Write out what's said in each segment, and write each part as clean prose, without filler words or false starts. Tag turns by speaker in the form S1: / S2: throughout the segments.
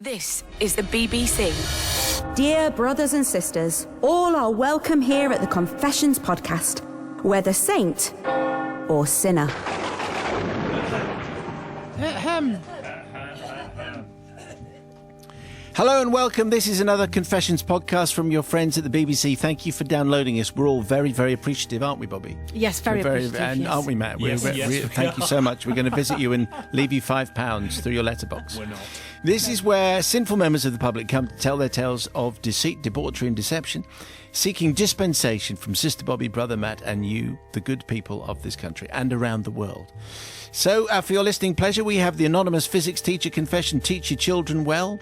S1: This is the BBC.
S2: Dear brothers and sisters, all are welcome here at the Confessions podcast, whether saint or sinner.
S3: Hello and welcome. This is another Confessions podcast from your friends at the BBC. Thank you for downloading us. We're all very, very appreciative, aren't we, Bobby?
S4: Yes, very appreciative.
S3: And
S4: yes.
S3: Aren't we, Matt?
S4: Yes,
S3: Thank you so much. We're going to visit you and leave you £5 through your letterbox.
S4: We're not.
S3: This is where sinful members of the public come to tell their tales of deceit, debauchery and deception, seeking dispensation from Sister Bobby, Brother Matt and you, the good people of this country and around the world. So, for your listening pleasure, we have the anonymous physics teacher confession, teach your children well.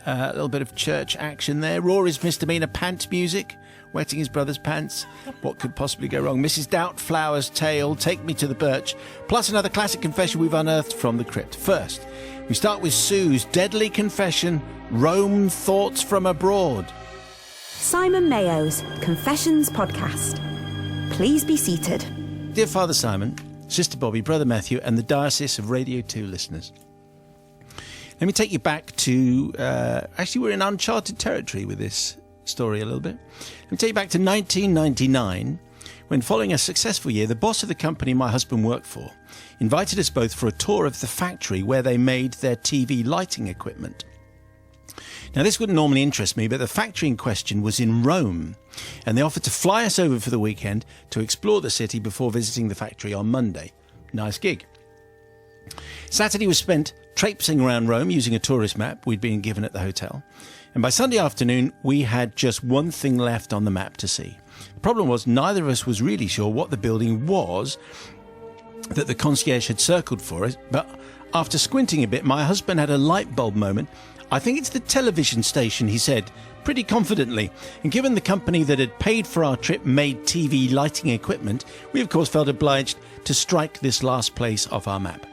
S3: A little bit of church action there. Rory's misdemeanor pant music, wetting his brother's pants. What could possibly go wrong? Mrs. Doubtflower's tale, take me to the birch. Plus another classic confession we've unearthed from the crypt. First, we start with Sue's deadly confession, Rome Thoughts from Abroad.
S2: Simon Mayo's Confessions podcast. Please be seated.
S3: Dear Father Simon, Sister Bobby, Brother Matthew and the Diocese of Radio 2 listeners. Let me take you back to, actually we're in uncharted territory with this story a little bit. Let me take you back to 1999, when following a successful year, the boss of the company my husband worked for invited us both for a tour of the factory where they made their TV lighting equipment. Now this wouldn't normally interest me, but the factory in question was in Rome, and they offered to fly us over for the weekend to explore the city before visiting the factory on Monday. Nice gig. Saturday was spent traipsing around Rome using a tourist map we'd been given at the hotel. And by Sunday afternoon, we had just one thing left on the map to see. The problem was neither of us was really sure what the building was that the concierge had circled for us. But after squinting a bit, my husband had a light bulb moment. I think it's the television station, he said, pretty confidently. And given the company that had paid for our trip made TV lighting equipment, we of course felt obliged to strike this last place off our map.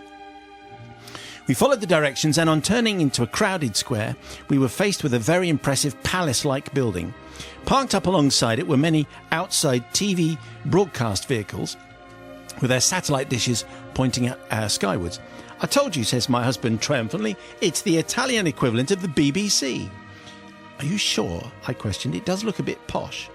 S3: We followed the directions, and on turning into a crowded square, we were faced with a very impressive palace-like building. Parked up alongside it were many outside TV broadcast vehicles with their satellite dishes pointing skywards. I told you, says my husband triumphantly, it's the Italian equivalent of the BBC. Are you sure? I questioned. It does look a bit posh.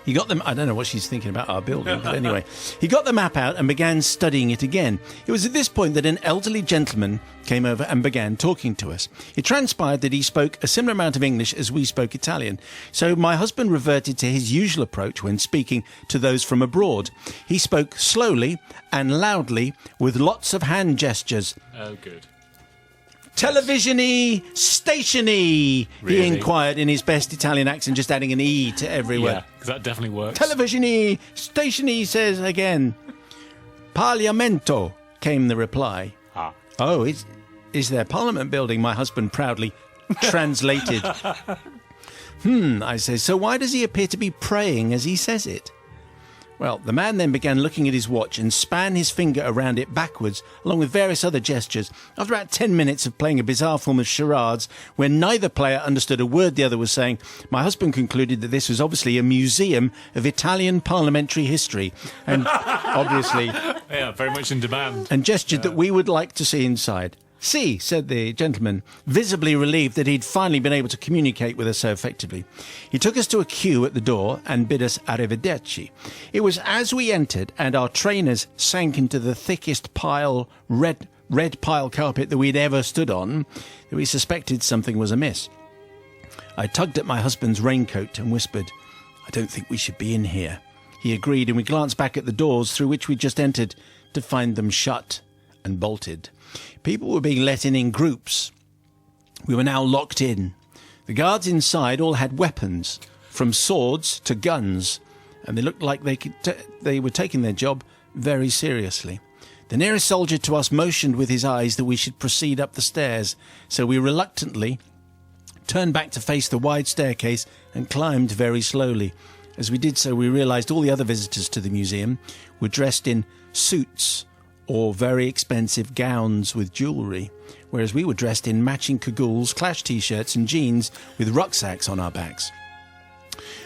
S3: He got them. I don't know what she's thinking about our building, but anyway, he got the map out and began studying it again. It was at this point that an elderly gentleman came over and began talking to us. It transpired that he spoke a similar amount of English as we spoke Italian, so my husband reverted to his usual approach when speaking to those from abroad. He spoke slowly and loudly with lots of hand gestures.
S4: Oh, good.
S3: Televisiony, stationy,
S4: Really?
S3: he inquired in his best Italian accent, just adding an E to every word.
S4: Yeah, because that definitely works.
S3: Televisiony, stationy, says again. Parlamento, came the reply.
S4: Ah.
S3: Oh, is there Parliament building? My husband proudly translated. I say, so why does he appear to be praying as he says it? Well, the man then began looking at his watch and span his finger around it backwards, along with various other gestures. After about 10 minutes of playing a bizarre form of charades, where neither player understood a word the other was saying, my husband concluded that this was obviously a museum of Italian parliamentary history, and obviously...
S4: Yeah, very much in demand.
S3: And gestured that we would like to see inside. See, said the gentleman, visibly relieved that he'd finally been able to communicate with us so effectively. He took us to a queue at the door and bid us arrivederci. It was as we entered and our trainers sank into the thickest red pile carpet that we'd ever stood on that we suspected something was amiss. I tugged at my husband's raincoat and whispered, I don't think we should be in here. He agreed, and we glanced back at the doors through which we'd just entered to find them shut and bolted. People were being let in groups. We were now locked in. The guards inside all had weapons, from swords to guns, and they looked like they were taking their job very seriously. The nearest soldier to us motioned with his eyes that we should proceed up the stairs, so we reluctantly turned back to face the wide staircase and climbed very slowly. As we did so, we realised all the other visitors to the museum were dressed in suits or very expensive gowns with jewellery, whereas we were dressed in matching cagoules, Clash t-shirts and jeans with rucksacks on our backs.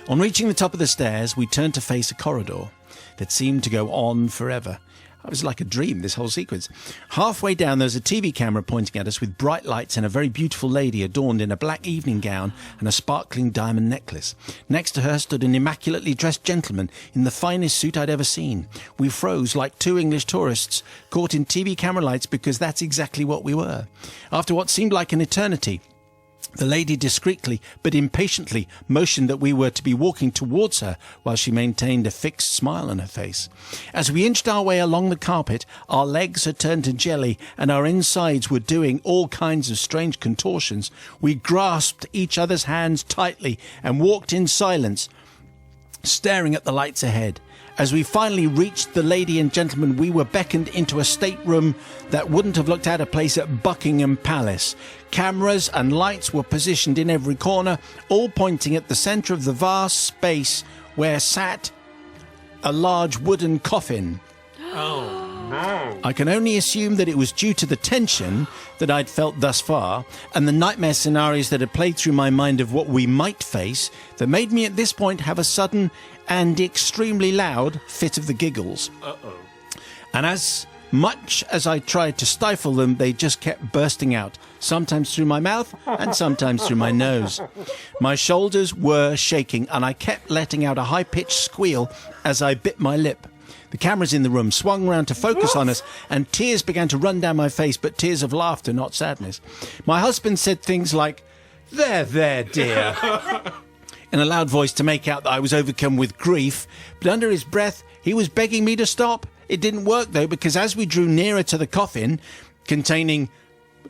S3: On reaching the top of the stairs, we turned to face a corridor that seemed to go on forever. It was like a dream, this whole sequence. Halfway down, there was a TV camera pointing at us with bright lights and a very beautiful lady adorned in a black evening gown and a sparkling diamond necklace. Next to her stood an immaculately dressed gentleman in the finest suit I'd ever seen. We froze like two English tourists caught in TV camera lights because that's exactly what we were. After what seemed like an eternity, the lady discreetly but impatiently motioned that we were to be walking towards her while she maintained a fixed smile on her face. As we inched our way along the carpet, our legs had turned to jelly and our insides were doing all kinds of strange contortions. We grasped each other's hands tightly and walked in silence, staring at the lights ahead. As we finally reached the lady and gentleman, we were beckoned into a stateroom that wouldn't have looked out of place at Buckingham Palace. Cameras and lights were positioned in every corner, all pointing at the centre of the vast space where sat a large wooden coffin.
S4: Oh, no.
S3: I can only assume that it was due to the tension that I'd felt thus far and the nightmare scenarios that had played through my mind of what we might face that made me at this point have a sudden and extremely loud fit of the giggles.
S4: Uh-oh.
S3: And as much as I tried to stifle them, they just kept bursting out, sometimes through my mouth and sometimes through my nose. My shoulders were shaking and I kept letting out a high-pitched squeal as I bit my lip. The cameras in the room swung round to focus on us and tears began to run down my face, but tears of laughter, not sadness. My husband said things like, There, dear," in a loud voice to make out that I was overcome with grief, but under his breath he was begging me to stop. It didn't work though, because as we drew nearer to the coffin, containing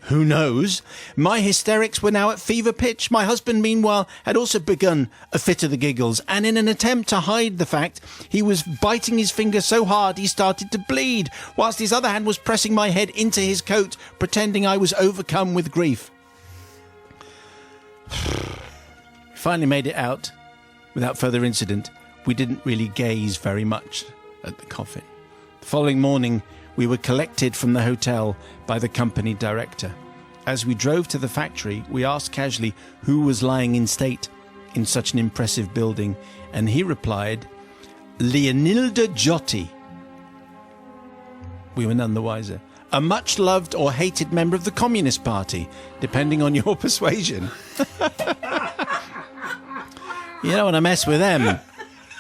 S3: who knows, my hysterics were now at fever pitch. My husband, meanwhile, had also begun a fit of the giggles, and in an attempt to hide the fact, he was biting his finger so hard he started to bleed, whilst his other hand was pressing my head into his coat, pretending I was overcome with grief. Finally made it out without further incident. We didn't really gaze very much at the coffin. The following morning, we were collected from the hotel by the company director. As we drove to the factory, we asked casually who was lying in state in such an impressive building, and he replied, Leonilda Giotti. We were none the wiser. A much-loved or hated member of the Communist Party, depending on your persuasion. You don't want to mess with them.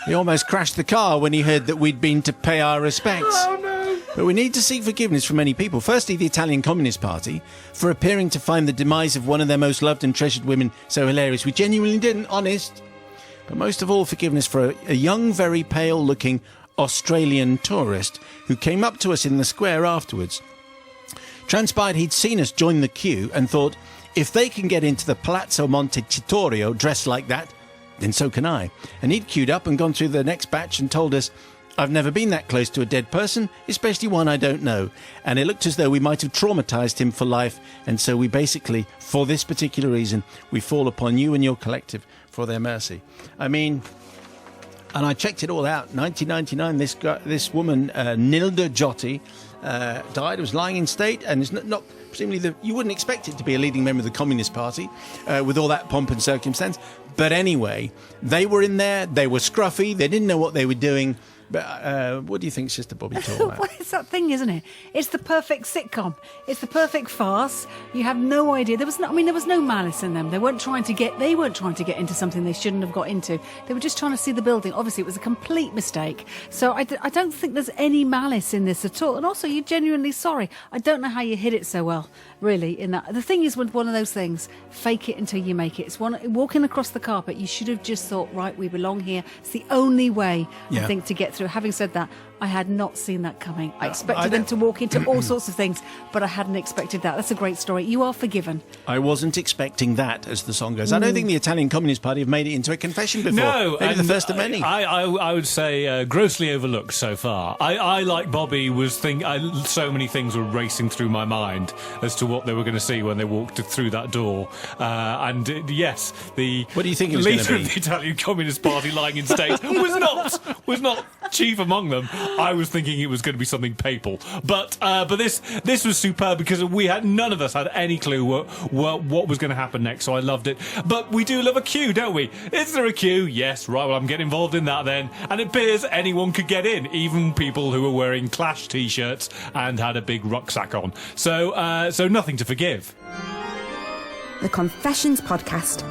S3: He almost crashed the car when he heard that we'd been to pay our respects.
S4: Oh, no.
S3: But we need to seek forgiveness from many people. Firstly, the Italian Communist Party, for appearing to find the demise of one of their most loved and treasured women so hilarious. We genuinely didn't, honest. But most of all, forgiveness for a young, very pale-looking Australian tourist who came up to us in the square afterwards. Transpired he'd seen us join the queue and thought, if they can get into the Palazzo Montecitorio dressed like that, then so can I. And he'd queued up and gone through the next batch and told us, I've never been that close to a dead person, especially one I don't know. And it looked as though we might have traumatized him for life. And so we basically, for this particular reason, we fall upon you and your collective for their mercy. I mean, and I checked it all out. 1999, this woman, Nilda Giotti, died, was lying in state, and is not presumably you wouldn't expect it to be a leading member of the Communist Party with all that pomp and circumstance. But anyway, they were in there, they were scruffy, they didn't know what they were doing. But what do you think, Sister Bobby talking about?
S5: Well, it's that thing, isn't it? It's the perfect sitcom. It's the perfect farce. You have no idea. There was no malice in them. They weren't trying to get into something they shouldn't have got into. They were just trying to see the building. Obviously, it was a complete mistake. So I don't think there's any malice in this at all. And also, you're genuinely sorry. I don't know how you hid it so well, really, in that. The thing is with one of those things, fake it until you make it. It's walking across the carpet, you should have just thought, right, we belong here. It's the only way, I think, to get through. Having said that, I had not seen that coming. I expected them to walk into all sorts of things, but I hadn't expected that. That's a great story. You are forgiven.
S3: I wasn't expecting that, as the song goes. I don't think the Italian Communist Party have made it into a confession before.
S4: No.
S3: Maybe the first of many.
S4: I would say grossly overlooked so far. I like Bobby, so many things were racing through my mind as to what they were going to see when they walked through that door. Yes, the
S3: what do you think it was
S4: leader
S3: going to be?
S4: of the Italian Communist Party lying in state was not chief among them, I was thinking it was going to be something papal. But this was superb because none of us had any clue what was going to happen next. So I loved it. But we do love a queue, don't we? Is there a queue? Yes. Right. Well, I'm getting involved in that then. And it appears anyone could get in, even people who were wearing Clash t-shirts and had a big rucksack on. So nothing to forgive.
S2: The Confessions Podcast.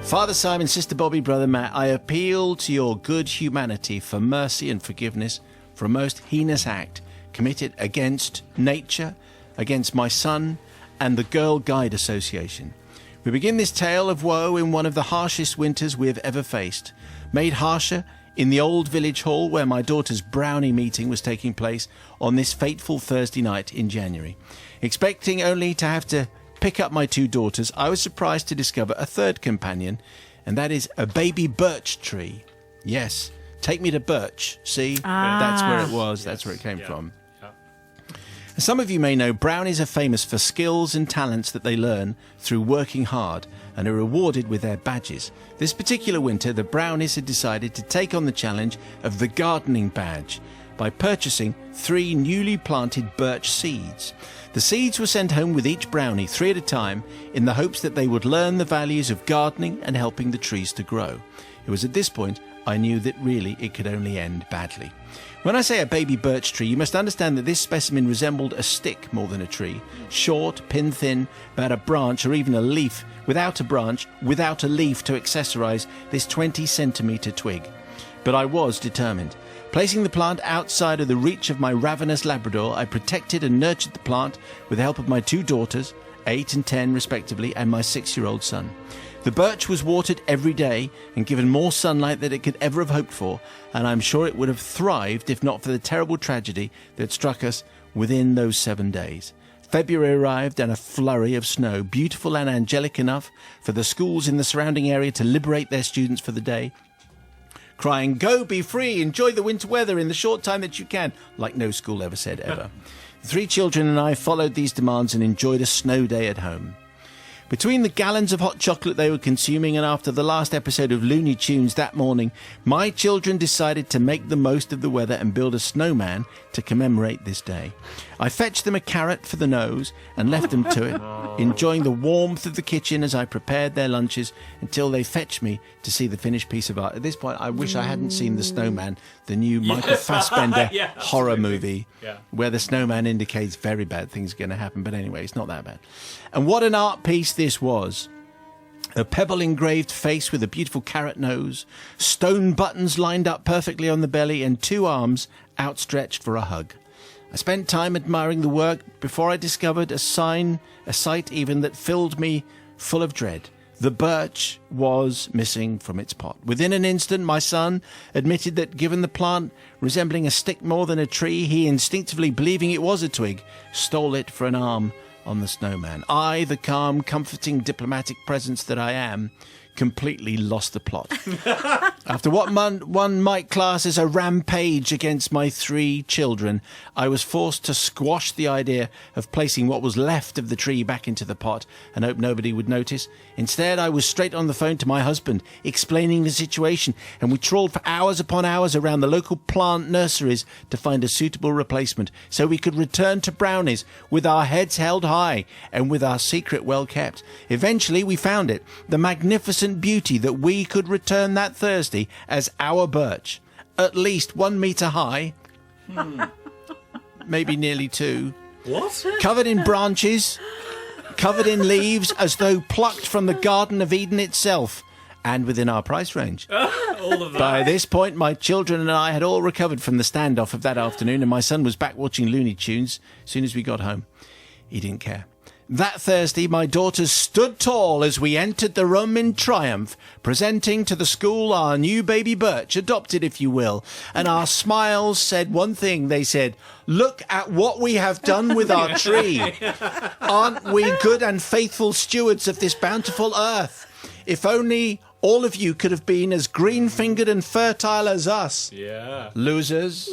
S3: Father Simon, Sister Bobby, Brother Matt, I appeal to your good humanity for mercy and forgiveness for a most heinous act committed against nature, against my son, and the Girl Guide Association. We begin this tale of woe in one of the harshest winters we have ever faced, made harsher in the old village hall where my daughter's brownie meeting was taking place on this fateful Thursday night in January. Expecting only to have to pick up my 2 daughters, I was surprised to discover a third companion, and that is a baby birch tree. Yes, take me to birch. See, that's where it was. Yes. That's where it came from. Yeah. As some of you may know, brownies are famous for skills and talents that they learn through working hard and are rewarded with their badges. This particular winter, the brownies had decided to take on the challenge of the gardening badge by purchasing 3 newly planted birch seeds. The seeds were sent home with each brownie 3 at a time in the hopes that they would learn the values of gardening and helping the trees to grow. It was at this point I knew that really it could only end badly. When I say a baby birch tree, you must understand that this specimen resembled a stick more than a tree. Short, pin-thin, about a branch or even a leaf, without a branch, without a leaf to accessorize this 20-centimetre twig. But I was determined. Placing the plant outside of the reach of my ravenous Labrador, I protected and nurtured the plant with the help of my 2 daughters, 8 and 10 respectively, and my 6-year-old son. The birch was watered every day and given more sunlight than it could ever have hoped for, and I'm sure it would have thrived if not for the terrible tragedy that struck us within those 7 days. February arrived and a flurry of snow, beautiful and angelic enough for the schools in the surrounding area to liberate their students for the day, crying, "Go, be free, enjoy the winter weather in the short time that you can," like no school ever said ever. The 3 children and I followed these demands and enjoyed a snow day at home. Between the gallons of hot chocolate they were consuming and after the last episode of Looney Tunes that morning, my children decided to make the most of the weather and build a snowman to commemorate this day. I fetched them a carrot for the nose and left them to it, enjoying the warmth of the kitchen as I prepared their lunches until they fetched me to see the finished piece of art. At this point, I wish I hadn't seen The Snowman, the new Michael Fassbender horror movie, where the snowman indicates very bad things are going to happen. But anyway, it's not that bad. And what an art piece this was. A pebble-engraved face with a beautiful carrot nose, stone buttons lined up perfectly on the belly, and 2 arms outstretched for a hug. I spent time admiring the work before I discovered a sight even that filled me full of dread. The birch was missing from its pot. Within an instant, my son admitted that given the plant resembling a stick more than a tree, he instinctively, believing it was a twig, stole it for an arm on the snowman. I, the calm, comforting, diplomatic presence that I am, completely lost the plot. After what one might class as a rampage against my 3 children, I was forced to squash the idea of placing what was left of the tree back into the pot and hope nobody would notice. Instead, I was straight on the phone to my husband, explaining the situation, and we trawled for hours upon hours around the local plant nurseries to find a suitable replacement so we could return to brownies with our heads held high and with our secret well kept. Eventually, we found it, the magnificent beauty that we could return that Thursday as our birch, at least 1 metre high, maybe nearly 2.
S4: What?
S3: Covered in branches, covered in leaves, as though plucked from the Garden of Eden itself, and within our price range.
S4: All of that.
S3: By this point, my children and I had all recovered from the standoff of that afternoon, and my son was back watching Looney Tunes as soon as we got home. He didn't care. That Thursday, my daughters stood tall as we entered the room in triumph, presenting to the school our new baby birch, adopted if you will, and our smiles said one thing. They said, "Look at what we have done with our tree. Aren't we good and faithful stewards of this bountiful earth? If only all of you could have been as green-fingered and fertile as us."
S4: Yeah.
S3: Losers.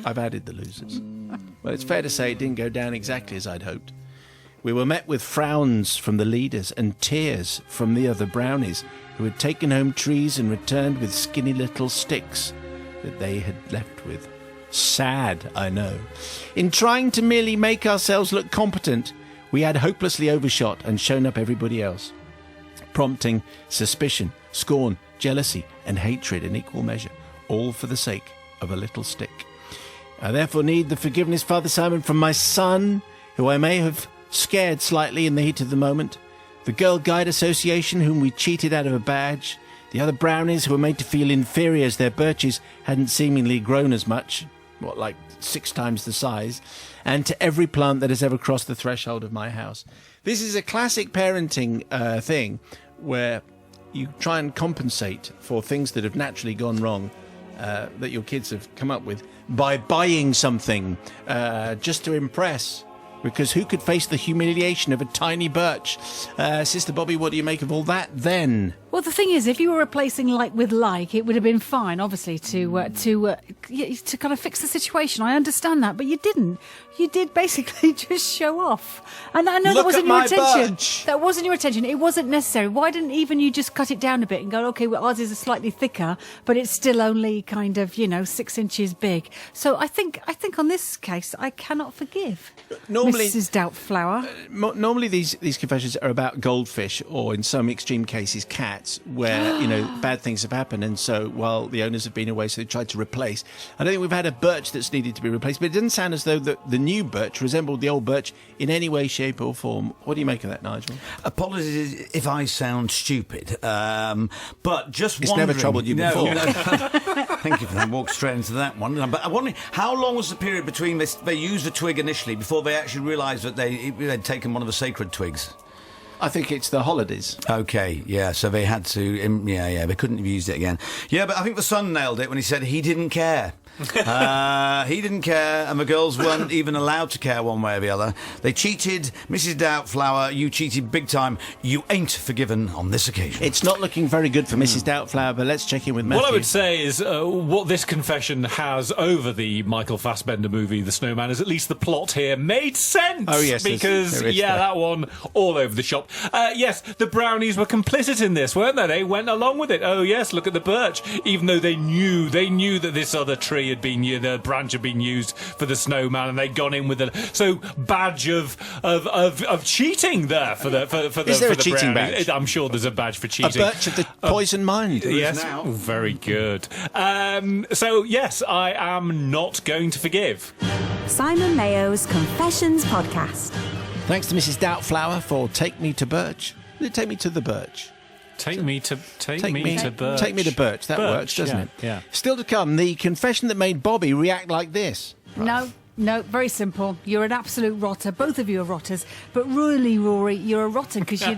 S3: I've added the losers. Well, it's fair to say it didn't go down exactly as I'd hoped. We were met with frowns from the leaders and tears from the other brownies, who had taken home trees and returned with skinny little sticks that they had left with. Sad, I know. In trying to merely make ourselves look competent, we had hopelessly overshot and shown up everybody else, prompting suspicion, scorn, jealousy, and hatred in equal measure, all for the sake of a little stick. I therefore need the forgiveness, Father Simon, from my son, who I may have scared slightly in the heat of the moment, the Girl Guide Association, whom we cheated out of a badge, the other brownies who were made to feel inferior as their birches hadn't seemingly grown as much, like 6 times the size, and to every plant that has ever crossed the threshold of my house. This is a classic parenting thing where you try and compensate for things that have naturally gone wrong, that your kids have come up with, by buying something just to impress. Because who could face the humiliation of a tiny birch? Sister Bobby, what do you make of all that then?
S5: Well, the thing is, if you were replacing like with like, it would have been fine, obviously, to kind of fix the situation. I understand that, but you didn't. You did basically just show off. And I know that wasn't your intention.
S3: Birch.
S5: That wasn't your intention. It wasn't necessary. Why didn't even you just cut it down a bit and go, okay, well, ours is slightly thicker, but it's still only kind of, 6 inches big. So I think on this case, I cannot forgive
S3: Normally,
S5: Mrs. Doubtflower.
S3: Normally these confessions are about goldfish, or in some extreme cases, cats, where, bad things have happened. And so while the owners have been away, so they tried to replace. I don't think we've had a birch that's needed to be replaced, but it doesn't sound as though the new birch resembled the old birch in any way, shape or form. What do you make of that, Nigel?
S6: Apologies if I sound stupid, but just
S3: It's
S6: wondering...
S3: never troubled you before.
S6: Thank you for that. Walk straight into that one. But I'm wondering, how long was the period between they used the twig initially before they actually realised that they'd taken one of the sacred twigs?
S3: I think it's the holidays.
S6: Okay, yeah, so they had to... they couldn't have used it again. Yeah, but I think the son nailed it when he said he didn't care. He didn't care, and the girls weren't even allowed to care one way or the other. They cheated. Mrs. Doubtflower, you cheated big time. You ain't forgiven on this occasion.
S3: It's not looking very good for Mrs. Doubtflower, but let's check in with Matthew.
S4: What I would say is what this confession has over the Michael Fassbender movie, The Snowman, is at least the plot here made sense.
S3: Oh, yes.
S4: Because,
S3: there is
S4: that one all over the shop. Yes, the brownies were complicit in this, weren't they? They went along with it. Oh, yes, look at the birch. Even though they knew that this other tree had been used, the branch had been used for the snowman, and they'd gone in with it. So badge of cheating there for the
S3: Is there
S4: for
S3: a
S4: the
S3: cheating
S4: brownies.
S3: badge?
S4: I'm sure there's a badge for
S3: A
S4: cheating.
S3: birch of the poison mind.
S4: Yes,
S6: now.
S4: very good. So yes, I am not going to forgive.
S2: Simon Mayo's Confessions Podcast.
S3: Thanks to Mrs. Doubtflower for Take Me to Birch. Take me to the birch.
S4: Take me to Birch.
S3: Take me to Birch. That works, doesn't it?
S4: Yeah.
S3: Still to come, the confession that made Bobby react like this.
S5: No, very simple. You're an absolute rotter. Both of you are rotters. But really, Rory, you're a rotter because you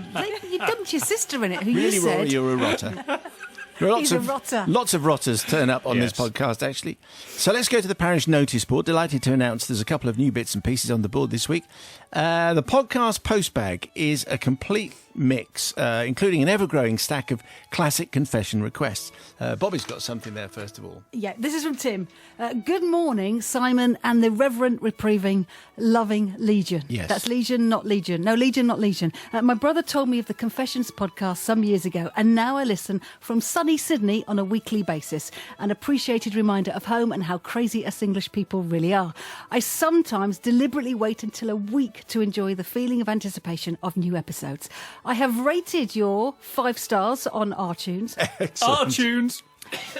S5: dumped your sister in it, who
S3: Really,
S5: you said...
S3: Rory, you're a rotter. There are
S5: He's a rotter.
S3: Lots of rotters turn up on this podcast, actually. So let's go to the parish notice board. Delighted to announce there's a couple of new bits and pieces on the board this week. The podcast postbag is a complete mix, including an ever-growing stack of classic confession requests. Bobby's got something there, first of all.
S5: Yeah, this is from Tim. Good morning, Simon and the reverent, reproving, loving Legion.
S3: Yes.
S5: That's Legion, not Legion. No, Legion, not Legion. My brother told me of the Confessions podcast some years ago, and now I listen from sunny Sydney on a weekly basis. An appreciated reminder of home and how crazy us English people really are. I sometimes deliberately wait until a week to enjoy the feeling of anticipation of new episodes. I have rated your 5 stars on iTunes.
S4: iTunes.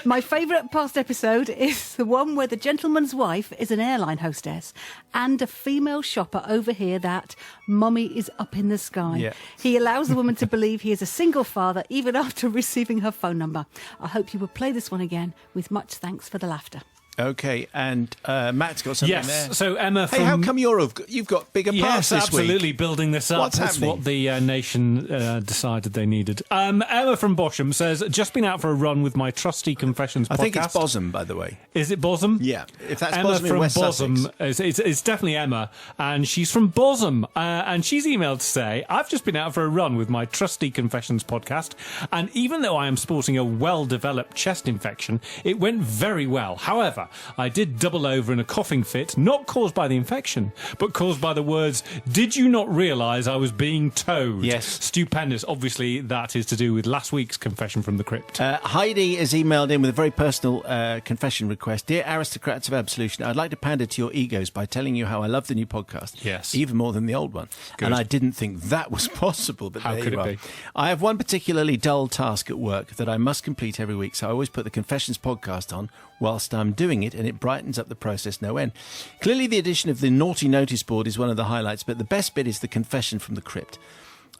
S5: My favourite past episode is the one where the gentleman's wife is an airline hostess and a female shopper overhear that mummy is up in the sky.
S3: Yeah.
S5: He allows the woman to believe he is a single father even after receiving her phone number. I hope you will play this one again with much thanks for the laughter.
S3: Okay, and Matt's got something there.
S4: Yes, so Emma from...
S3: Hey, how come you've got bigger parts this week?
S4: Absolutely, building this up.
S3: What's
S4: That's
S3: happening?
S4: what the nation decided they needed. Emma from Bosham says, just been out for a run with my trusty Confessions podcast.
S3: I think it's Bosham, by the way.
S4: Is it Bosham?
S3: Yeah, if that's
S4: Emma
S3: Bosham in
S4: from
S3: West
S4: Bosham, it's definitely Emma, and she's from Bosham, and she's emailed to say, I've just been out for a run with my trusty Confessions podcast, and even though I am sporting a well-developed chest infection, it went very well. However, However, I did double over in a coughing fit, not caused by the infection, but caused by the words, "Did you not realise I was being towed?"
S3: Yes.
S4: Stupendous. Obviously, that is to do with last week's confession from the crypt.
S3: Heidi has emailed in with a very personal confession request. Dear aristocrats of absolution, I'd like to pander to your egos by telling you how I love the new podcast.
S4: Yes.
S3: Even more than the old one.
S4: Good.
S3: And I didn't think that was possible, but
S4: How
S3: there
S4: could
S3: you
S4: it
S3: are.
S4: be?
S3: I have one particularly dull task at work that I must complete every week, so I always put the Confessions podcast on whilst I'm doing it, and it brightens up the process no end. Clearly, the addition of the naughty notice board is one of the highlights, but the best bit is the confession from the crypt.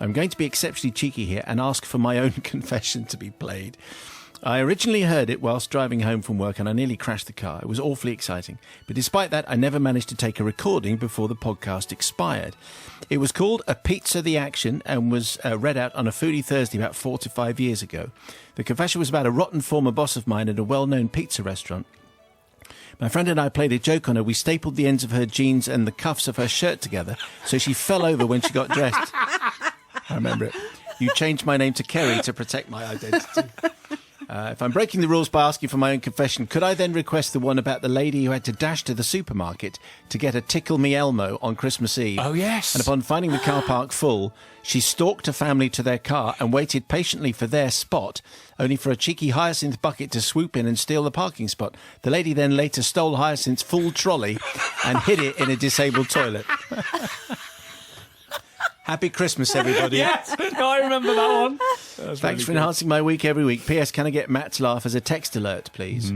S3: I'm going to be exceptionally cheeky here and ask for my own confession to be played. I originally heard it whilst driving home from work and I nearly crashed the car. It was awfully exciting. But despite that, I never managed to take a recording before the podcast expired. It was called A Pizza the Action and was read out on a Foodie Thursday about 4 to 5 years ago. The confession was about a rotten former boss of mine at a well-known pizza restaurant. My friend and I played a joke on her. We stapled the ends of her jeans and the cuffs of her shirt together so she fell over when she got dressed. I remember it. You changed my name to Kerry to protect my identity. If I'm breaking the rules by asking for my own confession, could I then request the one about the lady who had to dash to the supermarket to get a Tickle Me Elmo on Christmas Eve?
S4: Oh, yes.
S3: And upon finding the car park full, she stalked a family to their car and waited patiently for their spot, only for a cheeky Hyacinth bucket to swoop in and steal the parking spot. The lady then later stole Hyacinth's full trolley and hid it in a disabled toilet. Happy Christmas, everybody.
S4: Yes, I remember that one.
S3: Thanks for enhancing my week every week. P.S. Can I get Matt's laugh as a text alert, please?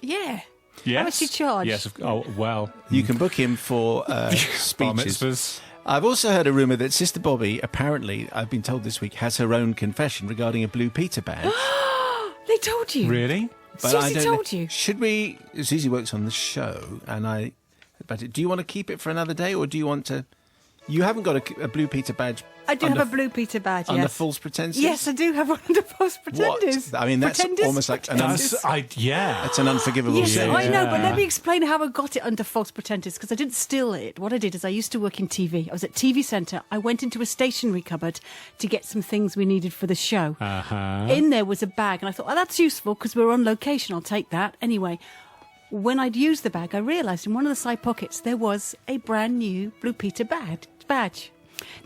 S5: Yeah.
S4: Yes.
S5: How much do you charge?
S4: Yes. Oh, well.
S3: You can book him for
S4: Bar
S3: speeches.
S4: mitzvahs.
S3: I've also heard a rumour that Sister Bobby, apparently, I've been told this week, has her own confession regarding a Blue Peter badge.
S5: They told you.
S4: Really?
S3: But
S5: Susie
S3: I don't
S5: told
S3: know.
S5: you.
S3: Should we... Susie works on the show, and But do you want to keep it for another day, or do you want to... You haven't got a Blue Peter badge.
S5: I do have a Blue Peter badge,
S3: Under
S5: yes.
S3: false pretenses?
S5: Yes, I do have one under false pretenders.
S3: What? I mean, that's
S5: Pretenders?
S3: almost like an
S4: Yeah.
S3: That's an unforgivable
S5: Yes,
S3: sin.
S5: I know, but let me explain how I got it under false pretenders, because I didn't steal it. What I did is I used to work in TV. I was at TV Centre. I went into a stationery cupboard to get some things we needed for the show.
S4: Uh-huh.
S5: In there was a bag, and I thought, oh, that's useful because we're on location. I'll take that. Anyway, when I'd used the bag, I realised in one of the side pockets there was a brand new Blue Peter badge.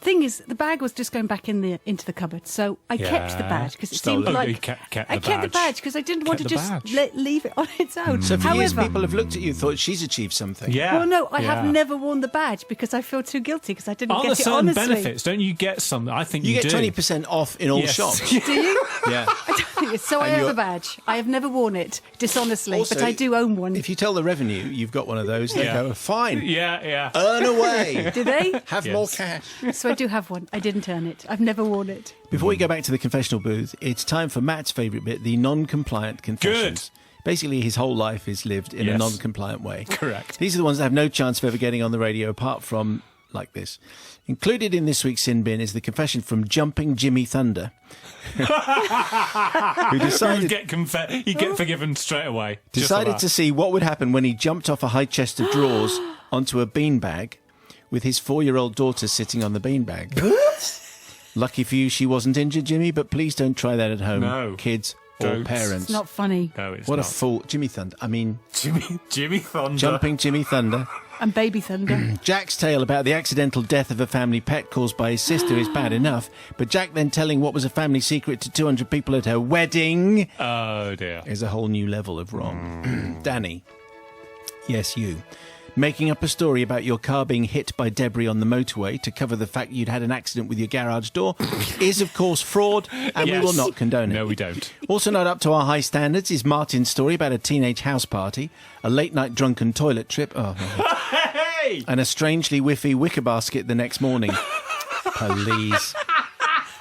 S5: Thing is, the bag was just going back into the cupboard, so I kept the badge because it seemed
S4: Oh,
S5: like
S4: you kept the
S5: I kept the
S4: badge.
S5: badge because I didn't want to
S4: Kept the
S5: just
S4: badge.
S5: leave it on its own.
S3: So for years,
S5: However,
S3: people have looked at you and thought she's achieved something.
S4: Yeah.
S5: well, no, I have
S4: Yeah.
S5: never worn the badge because I feel too guilty because I didn't
S4: Aren't there
S5: get it
S4: certain
S5: honestly.
S4: benefits? Don't you get some? I think
S3: You
S4: you
S3: get
S4: do.
S3: 20% off in all
S4: Yes.
S3: shops.
S5: Do you?
S3: Yeah.
S5: I don't think it's, so I
S3: And
S5: have
S3: you're-
S5: a badge. I have never worn it dishonestly,
S3: Also,
S5: but I do own one.
S3: If you tell the revenue you've got one of those, they
S4: Yeah.
S3: go, fine,
S4: Yeah.
S3: earn away.
S5: Do they?
S3: Have
S4: Yes.
S3: more cash.
S5: So I do have one. I didn't earn it. I've never worn it.
S3: Before we go back to the confessional booth, it's time for Matt's favourite bit, the non-compliant confessions. Basically, his whole life is lived in a
S4: Yes.
S3: non-compliant way.
S4: Correct.
S3: These are the ones that have no chance of ever getting on the radio, apart from like this. Included in this week's sin bin is the confession from Jumping Jimmy Thunder, who
S4: You'd
S3: decided
S4: get forgiven straight away. just for
S3: decided
S4: that.
S3: to see what would happen when he jumped off a high chest of drawers onto a beanbag with his 4-year-old daughter sitting on the beanbag. Lucky for you, she wasn't injured, Jimmy, but please don't try that at home,
S4: No.
S3: kids or
S4: Don't.
S3: parents.
S5: It's not funny.
S4: No, it's
S3: What
S4: not.
S3: a fool. Jimmy Thunder. I mean,
S4: Jimmy Thunder.
S3: Jumping Jimmy Thunder.
S5: And Baby Thunder.
S3: Jack's tale about the accidental death of a family pet caused by his sister is bad enough, but Jack then telling what was a family secret to 200 people at her wedding
S4: Oh dear.
S3: is a whole new level of wrong. Danny. Yes, you. Making up a story about your car being hit by debris on the motorway to cover the fact you'd had an accident with your garage door is, of course, fraud, and we
S4: Yes.
S3: will not condone it.
S4: No, we don't.
S3: Also not up to our high standards is Martin's story about a teenage house party, a late-night drunken toilet trip,
S4: Hey!
S3: and a strangely whiffy wicker basket the next morning. Please.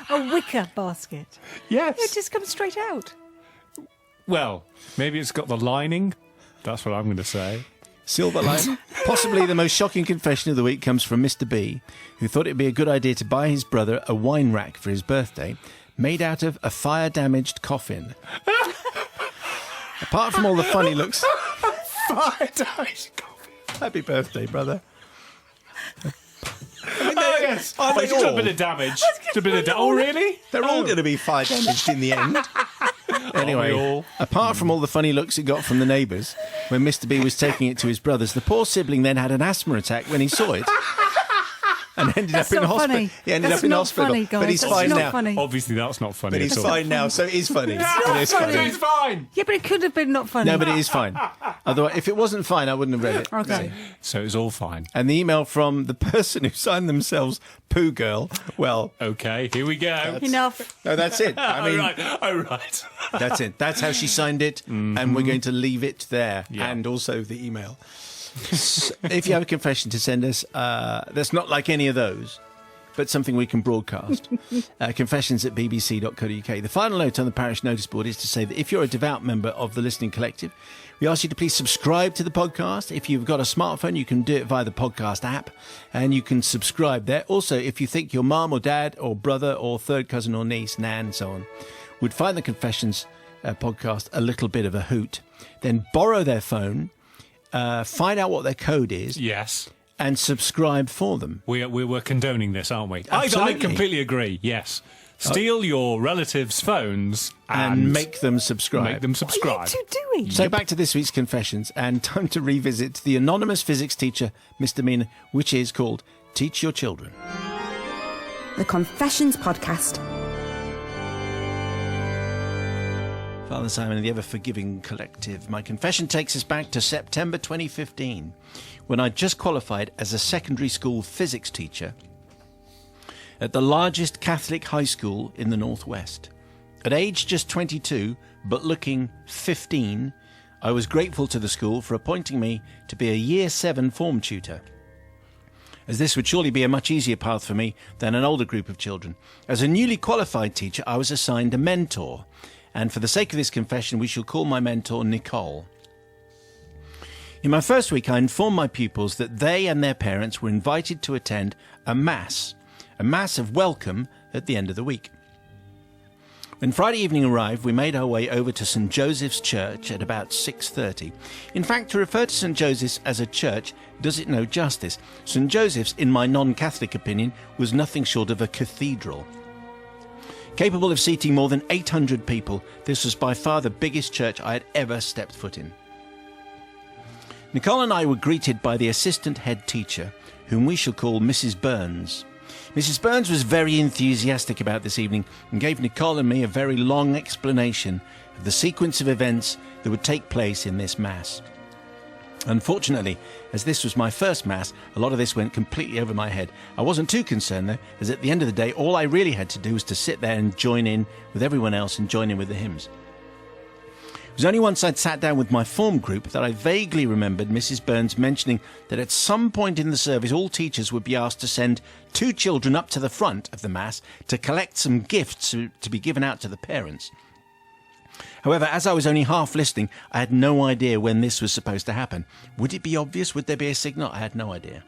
S5: A wicker basket.
S4: Yes.
S5: It just comes straight out.
S4: Well, maybe it's got the lining. That's what I'm going to say.
S3: Silver line. Possibly the most shocking confession of the week comes from Mr. B, who thought it'd be a good idea to buy his brother a wine rack for his birthday, made out of a fire-damaged coffin. Apart from all the funny looks...
S4: Fire-damaged coffin.
S3: Happy birthday, brother.
S4: Oh, yes.
S3: Aren't they
S4: It's just a
S3: all?
S4: bit of damage. It's a bit of oh, really?
S3: They're all going to be fire-damaged in the end. Anyway, apart from all the funny looks it got from the neighbours when Mr. B was taking it to his brothers, the poor sibling then had an asthma attack when he saw it. And ended up in hospital. He ended up in hospital.
S5: Funny, guys.
S3: But he's
S5: That's
S3: fine
S5: not
S3: now.
S5: funny.
S4: Obviously, that's not funny.
S3: But he's fine now, so it is funny.
S4: It's fine.
S5: Yeah, but it could have been not funny.
S3: No, but it is fine. Otherwise, if it wasn't fine, I wouldn't have read it.
S5: Okay.
S4: So it's all fine.
S3: And the email from the person who signed themselves Poo Girl, well...
S4: Okay, here we go.
S5: Enough.
S3: No, that's it. I mean,
S4: Oh, right.
S3: that's it. That's how she signed it, and we're going to leave it there,
S4: Yeah.
S3: and also the email. If you have a confession to send us, that's not like any of those, but something we can broadcast. Confessions@bbc.co.uk. The final note on the parish notice board is to say that if you're a devout member of the Listening Collective, we ask you to please subscribe to the podcast. If you've got a smartphone, you can do it via the podcast app, and you can subscribe there. Also, if you think your mum or dad or brother or third cousin or niece, nan, and so on, would find the Confessions podcast a little bit of a hoot, then borrow their phone, find out what their code is,
S4: Yes.
S3: and subscribe for them.
S4: We're condoning this, aren't we? I
S3: Absolutely.
S4: completely agree, yes. Steal your relatives' phones
S3: And make them subscribe.
S4: Make them subscribe.
S5: What are you two doing?
S3: So back to this week's Confessions, and time to revisit the anonymous physics teacher misdemeanor, which is called Teach Your Children.
S2: The Confessions Podcast.
S3: Father Simon and the ever-forgiving collective. My confession takes us back to September 2015, when I just qualified as a secondary school physics teacher at the largest Catholic high school in the Northwest. At age just 22, but looking 15, I was grateful to the school for appointing me to be a Year 7 form tutor, as this would surely be a much easier path for me than an older group of children. As a newly qualified teacher, I was assigned a mentor, and for the sake of this confession, we shall call my mentor Nicole. In my first week, I informed my pupils that they and their parents were invited to attend a mass of welcome at the end of the week. When Friday evening arrived, we made our way over to St. Joseph's Church at about 6:30. In fact, to refer to St. Joseph's as a church does it no justice. St. Joseph's, in my non-Catholic opinion, was nothing short of a cathedral. Capable of seating more than 800 people, this was by far the biggest church I had ever stepped foot in. Nicole and I were greeted by the assistant head teacher, whom we shall call Mrs. Burns. Mrs. Burns was very enthusiastic about this evening and gave Nicole and me a very long explanation of the sequence of events that would take place in this Mass. Unfortunately, as this was my first Mass, a lot of this went completely over my head. I wasn't too concerned though, as at the end of the day, all I really had to do was to sit there and join in with everyone else and join in with the hymns. It was only once I'd sat down with my form group that I vaguely remembered Mrs. Burns mentioning that at some point in the service all teachers would be asked to send 2 children up to the front of the Mass to collect some gifts to be given out to the parents. However, as I was only half listening, I had no idea when this was supposed to happen. Would it be obvious? Would there be a signal? I had no idea.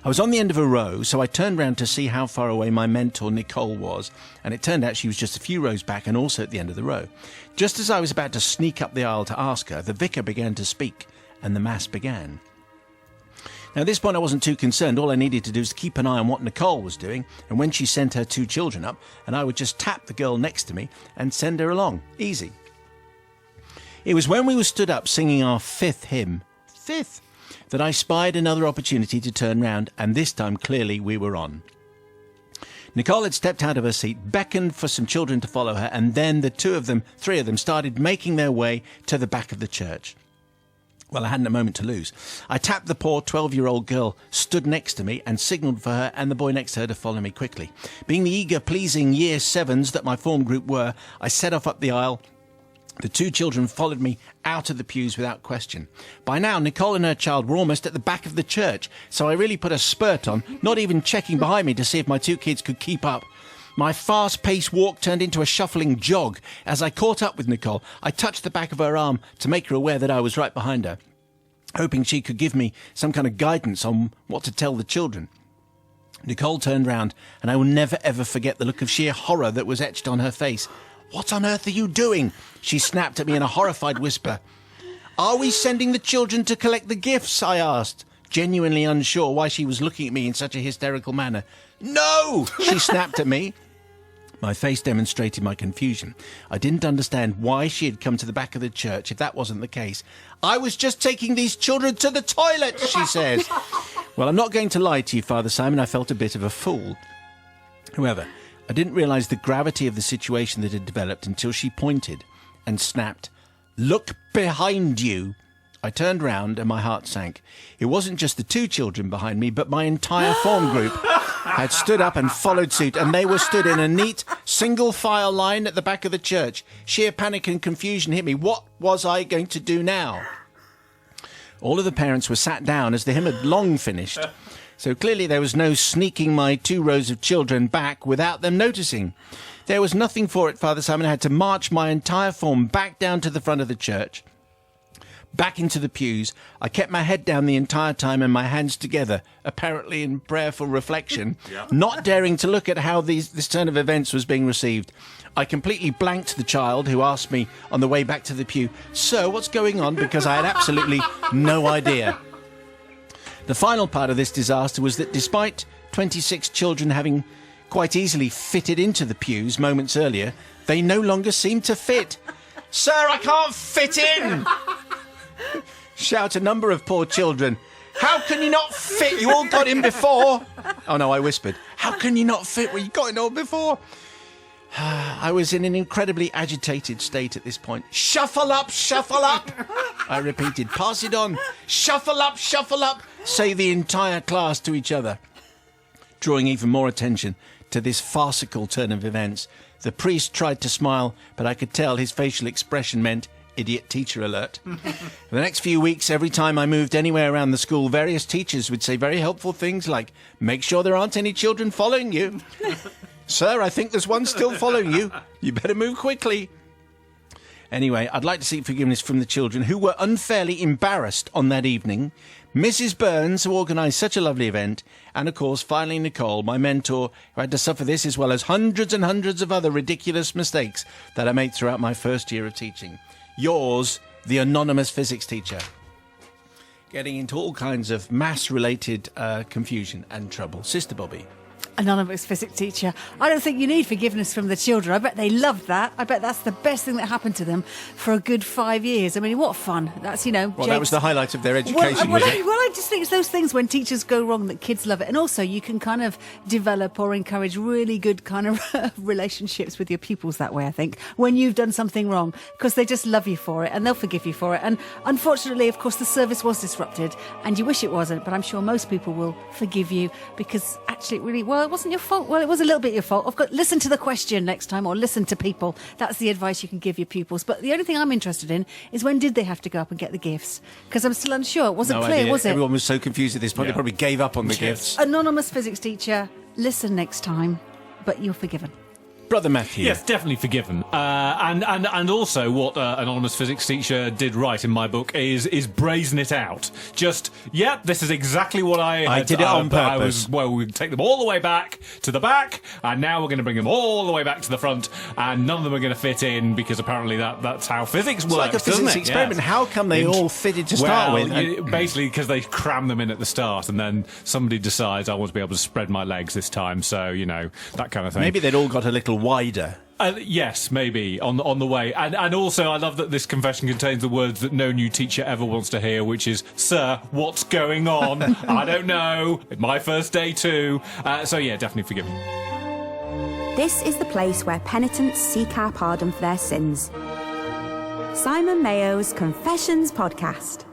S3: I was on the end of a row, so I turned round to see how far away my mentor Nicole was, and it turned out she was just a few rows back and also at the end of the row. Just as I was about to sneak up the aisle to ask her, the vicar began to speak, and the Mass began. Now, at this point, I wasn't too concerned. All I needed to do was to keep an eye on what Nicole was doing, and when she sent her 2 children up, and I would just tap the girl next to me and send her along. Easy. It was when we were stood up singing our 5th hymn, that I spied another opportunity to turn round, and this time, clearly, we were on. Nicole had stepped out of her seat, beckoned for some children to follow her, and then the 3 of them started making their way to the back of the church. Well, I hadn't a moment to lose. I tapped the poor 12-year-old girl stood next to me and signalled for her and the boy next to her to follow me quickly. Being the eager, pleasing Year 7s that my form group were, I set off up the aisle. The 2 children followed me out of the pews without question. By now, Nicole and her child were almost at the back of the church, so I really put a spurt on, not even checking behind me to see if my 2 kids could keep up. My fast-paced walk turned into a shuffling jog. As I caught up with Nicole, I touched the back of her arm to make her aware that I was right behind her, hoping she could give me some kind of guidance on what to tell the children. Nicole turned round, and I will never ever forget the look of sheer horror that was etched on her face. "What on earth are you doing?" she snapped at me in a horrified whisper. "Are we sending the children to collect the gifts?" I asked, genuinely unsure why she was looking at me in such a hysterical manner. "No!" she snapped at me. My face demonstrated my confusion. I didn't understand why she had come to the back of the church if that wasn't the case. "I was just taking these children to the toilet," she says. Well, I'm not going to lie to you, Father Simon, I felt a bit of a fool. However, I didn't realise the gravity of the situation that had developed until she pointed and snapped, "Look behind you." I turned round and my heart sank. It wasn't just the 2 children behind me, but my entire form group had stood up and followed suit, and they were stood in a neat, single-file line at the back of the church. Sheer panic and confusion hit me. What was I going to do now? All of the parents were sat down as the hymn had long finished, so clearly there was no sneaking my 2 rows of children back without them noticing. There was nothing for it, Father Simon. I had to march my entire form back down to the front of the church, back into the pews. I kept my head down the entire time and my hands together, apparently in prayerful reflection, not daring to look at how this turn of events was being received. I completely blanked the child who asked me on the way back to the pew, "Sir, what's going on?" because I had absolutely no idea. The final part of this disaster was that despite 26 children having quite easily fitted into the pews moments earlier, they no longer seemed to fit. "Sir, I can't fit in!" shout a number of poor children. "How can you not fit? You all got in before." Oh no, I whispered. "How can you not fit when you got in all before?" I was in an incredibly agitated state at this point. "Shuffle up, shuffle up," I repeated. "Pass it on. Shuffle up, say the entire class to each other. Drawing even more attention to this farcical turn of events, the priest tried to smile, but I could tell his facial expression meant idiot teacher alert. For the next few weeks, every time I moved anywhere around the school, various teachers would say very helpful things like, "Make sure there aren't any children following you." "Sir, I think there's one still following you. You better move quickly." Anyway, I'd like to seek forgiveness from the children who were unfairly embarrassed on that evening, Mrs. Burns, who organised such a lovely event, and of course, finally Nicole, my mentor, who had to suffer this as well as hundreds and hundreds of other ridiculous mistakes that I made throughout my first year of teaching. Yours, the anonymous physics teacher. Getting into all kinds of maths-related confusion and trouble. Sister Bobby.
S5: Anonymous physics teacher. I don't think you need forgiveness from the children. I bet they loved that. I bet that's the best thing that happened to them for a good 5 years. I mean, what fun. That's,
S3: Well, that was the highlight of their education,
S5: well,
S3: was it?
S5: Well, I just think it's those things when teachers go wrong that kids love it. And also you can kind of develop or encourage really good kind of relationships with your pupils that way, I think, when you've done something wrong, because they just love you for it and they'll forgive you for it. And unfortunately, of course, the service was disrupted and you wish it wasn't, but I'm sure most people will forgive you because actually it really, well, it wasn't your fault. Well, it was a little bit your fault. Listen to the question next time or listen to people. That's the advice you can give your pupils. But the only thing I'm interested in is when did they have to go up and get the gifts? Because I'm still unsure. It wasn't clear,
S3: idea.
S5: was it?
S3: Everyone was so confused at this point, they probably gave up on the gifts.
S5: Anonymous physics teacher, listen next time, but you're forgiven.
S3: Brother Matthew.
S4: Yes, definitely forgiven. And also what anonymous physics teacher did right in my book is brazen it out. Just, this is exactly what I
S3: did it on purpose.
S4: We would take them all the way back to the back, and now we're going to bring them all the way back to the front, and none of them are going to fit in because apparently that's how physics works.
S3: It's like a physics experiment. Yes. How come they all fitted to start with?
S4: Basically because they cram them in at the start, and then somebody decides I want to be able to spread my legs this time, so, that kind of thing.
S3: Maybe they'd all got a little wider.
S4: Yes, maybe on the way, and also I love that this confession contains the words that no new teacher ever wants to hear, which is, "Sir, what's going on? I don't know. My first day too." So yeah, definitely forgiven.
S2: This is the place where penitents seek our pardon for their sins. Simon Mayo's Confessions Podcast.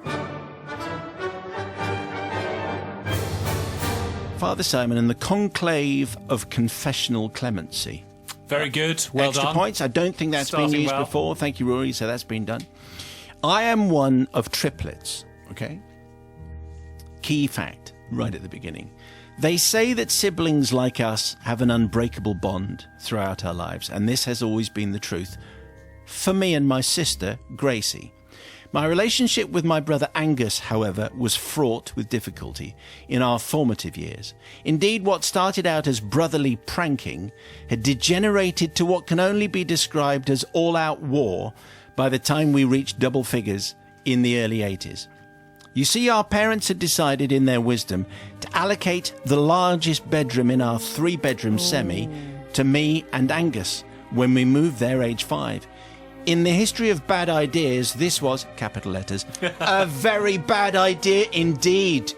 S3: Father Simon and the conclave of confessional clemency.
S4: Very good. Well
S3: Extra
S4: done.
S3: points. I don't think that's been used before. Thank you, Rory. So that's been done. I am one of triplets, okay? Key fact, right at the beginning. They say that siblings like us have an unbreakable bond throughout our lives, and this has always been the truth. For me and my sister, Gracie. My relationship with my brother Angus, however, was fraught with difficulty in our formative years. Indeed, what started out as brotherly pranking had degenerated to what can only be described as all-out war by the time we reached double figures in the early 80s. You see, our parents had decided in their wisdom to allocate the largest bedroom in our 3-bedroom semi to me and Angus when we moved there age 5. In the history of bad ideas, this was, capital letters, a very bad idea indeed.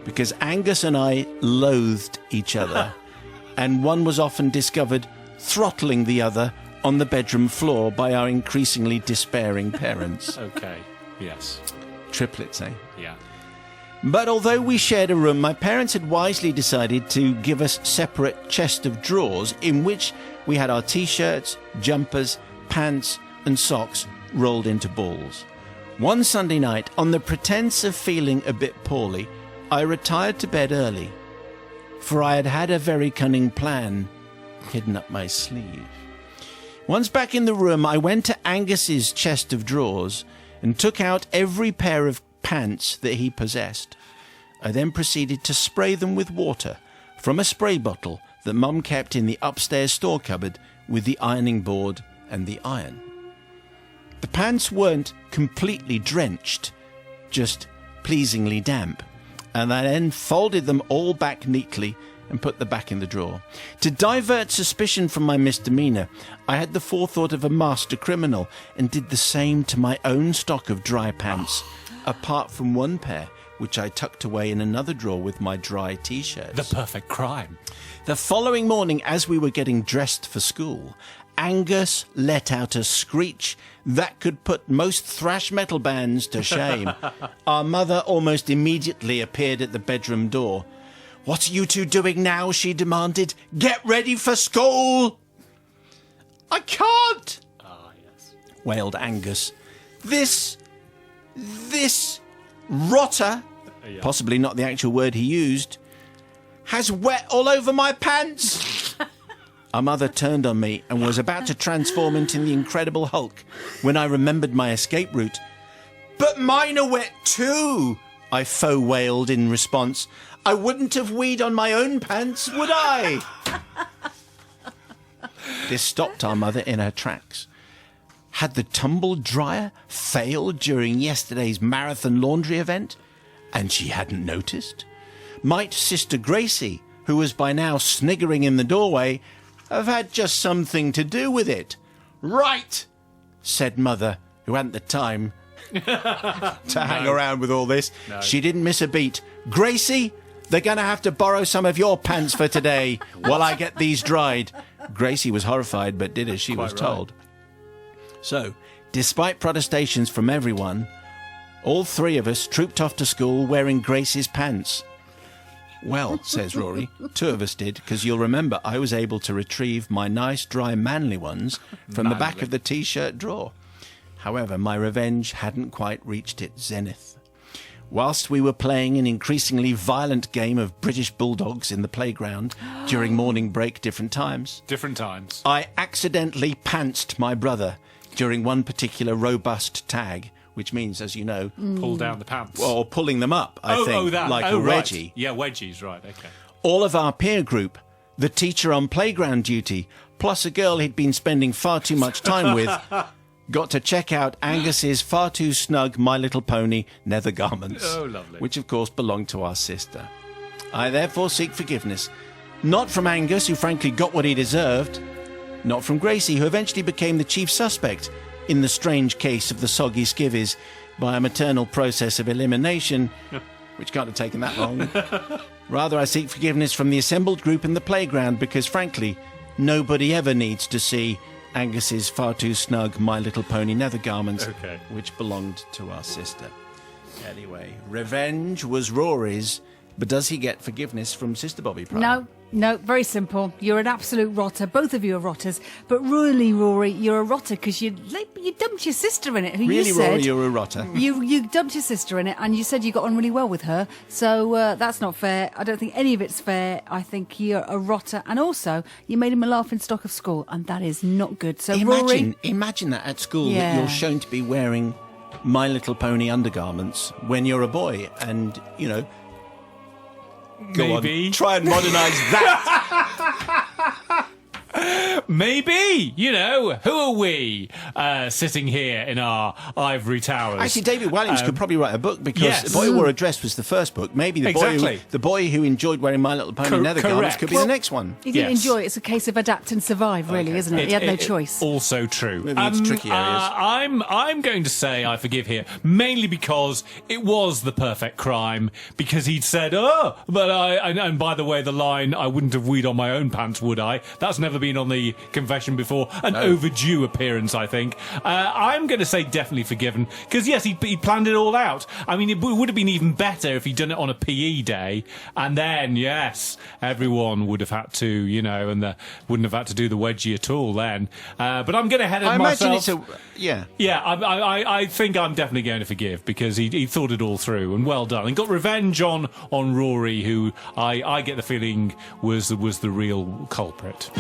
S3: Because Angus and I loathed each other, and one was often discovered throttling the other on the bedroom floor by our increasingly despairing parents.
S4: Okay, yes.
S3: Triplets, eh?
S4: Yeah.
S3: But although we shared a room, my parents had wisely decided to give us separate chest of drawers in which we had our T-shirts, jumpers, pants and socks rolled into balls. One Sunday night, on the pretence of feeling a bit poorly, I retired to bed early, for I had had a very cunning plan hidden up my sleeve. Once back in the room, I went to Angus's chest of drawers and took out every pair of pants that he possessed. I then proceeded to spray them with water from a spray bottle that Mum kept in the upstairs store cupboard with the ironing board and the iron. The pants weren't completely drenched, just pleasingly damp, and I then folded them all back neatly and put them back in the drawer. To divert suspicion from my misdemeanour, I had the forethought of a master criminal and did the same to my own stock of dry pants, apart from one pair, which I tucked away in another drawer with my dry T-shirts.
S4: The perfect crime.
S3: The following morning, as we were getting dressed for school, Angus let out a screech that could put most thrash metal bands to shame. Our mother almost immediately appeared at the bedroom door. "What are you two doing now?" she demanded. "Get ready for school!" "I can't!"
S4: Yes.
S3: wailed Angus. This rotter, possibly not the actual word he used, has wet all over my pants. Our mother turned on me and was about to transform into the Incredible Hulk when I remembered my escape route. "But mine are wet too," I faux wailed in response. "I wouldn't have weed on my own pants, would I?" This stopped our mother in her tracks. Had the tumble dryer failed during yesterday's marathon laundry event, and she hadn't noticed? Might Sister Gracie, who was by now sniggering in the doorway, have had just something to do with it? "Right," said Mother, who hadn't the time to hang around with all this.
S4: No.
S3: She didn't miss a beat. "Gracie, they're going to have to borrow some of your pants for today while I get these dried." Gracie was horrified, but did as she was told. So, despite protestations from everyone, all three of us trooped off to school wearing Gracie's pants. "Well," says Rory, "two of us did, because you'll remember I was able to retrieve my nice, dry, manly ones from the back of the T-shirt drawer." However, my revenge hadn't quite reached its zenith. Whilst we were playing an increasingly violent game of British Bulldogs in the playground during morning break different times, I accidentally pantsed my brother during one particular robust tag, which means, as you know,
S4: Pull down the pants.
S3: or pulling them up, I think,
S4: that.
S3: like a
S4: right.
S3: wedgie.
S4: Yeah, wedgies, right, okay.
S3: All of our peer group, the teacher on playground duty, plus a girl he'd been spending far too much time with, got to check out Angus's far too snug My Little Pony nether garments.
S4: Oh, lovely.
S3: Which, of course, belonged to our sister. I therefore seek forgiveness. Not from Angus, who frankly got what he deserved. Not from Gracie, who eventually became the chief suspect in the strange case of the soggy skivvies by a maternal process of elimination, which can't have taken that long. Rather, I seek forgiveness from the assembled group in the playground because, frankly, nobody ever needs to see Angus's far too snug My Little Pony nether garments, which belonged to our sister. Anyway, revenge was Rory's, but does he get forgiveness from Sister Bobby Pryor?
S5: No, very simple. You're an absolute rotter. Both of you are rotters. But really, Rory, you're a rotter because you dumped your sister in it. Who
S3: Really,
S5: you said,
S3: Rory, you're a rotter.
S5: You dumped your sister in it, and you said you got on really well with her. So that's not fair. I don't think any of it's fair. I think you're a rotter, and also you made him a laughing stock of school, and that is not good. So Rory,
S3: Imagine that at school, that
S5: Yeah.
S3: you're shown to be wearing My Little Pony undergarments when you're a boy, and Go
S4: Maybe.
S3: on, try and modernise that.
S4: maybe, who are we sitting here in our ivory towers?
S3: Actually, David Walliams could probably write a book because
S4: yes.
S3: The Boy Who Wore a Dress was the first book. Maybe the boy who enjoyed wearing My Little Pony leather garments could be the next one.
S5: He didn't
S4: Yes.
S5: enjoy it. It's a case of adapt and survive, really, isn't it? He had no choice.
S4: Also true.
S3: Maybe it's tricky areas.
S4: I'm going to say I forgive here, mainly because it was the perfect crime, because he'd said, and by the way, the line, I wouldn't have weed on my own pants, would I? That's never been on the confession before. An overdue appearance, I think. I'm going to say definitely forgiven, because yes, he planned it all out. I mean, it would have been even better if he'd done it on a PE day, and then, yes, everyone would have had to, and wouldn't have had to do the wedgie at all then. But I'm going to head it myself.
S3: Yeah.
S4: Yeah, I think I'm definitely going to forgive, because he thought it all through, and well done. And got revenge on Rory, who I get the feeling was the real culprit.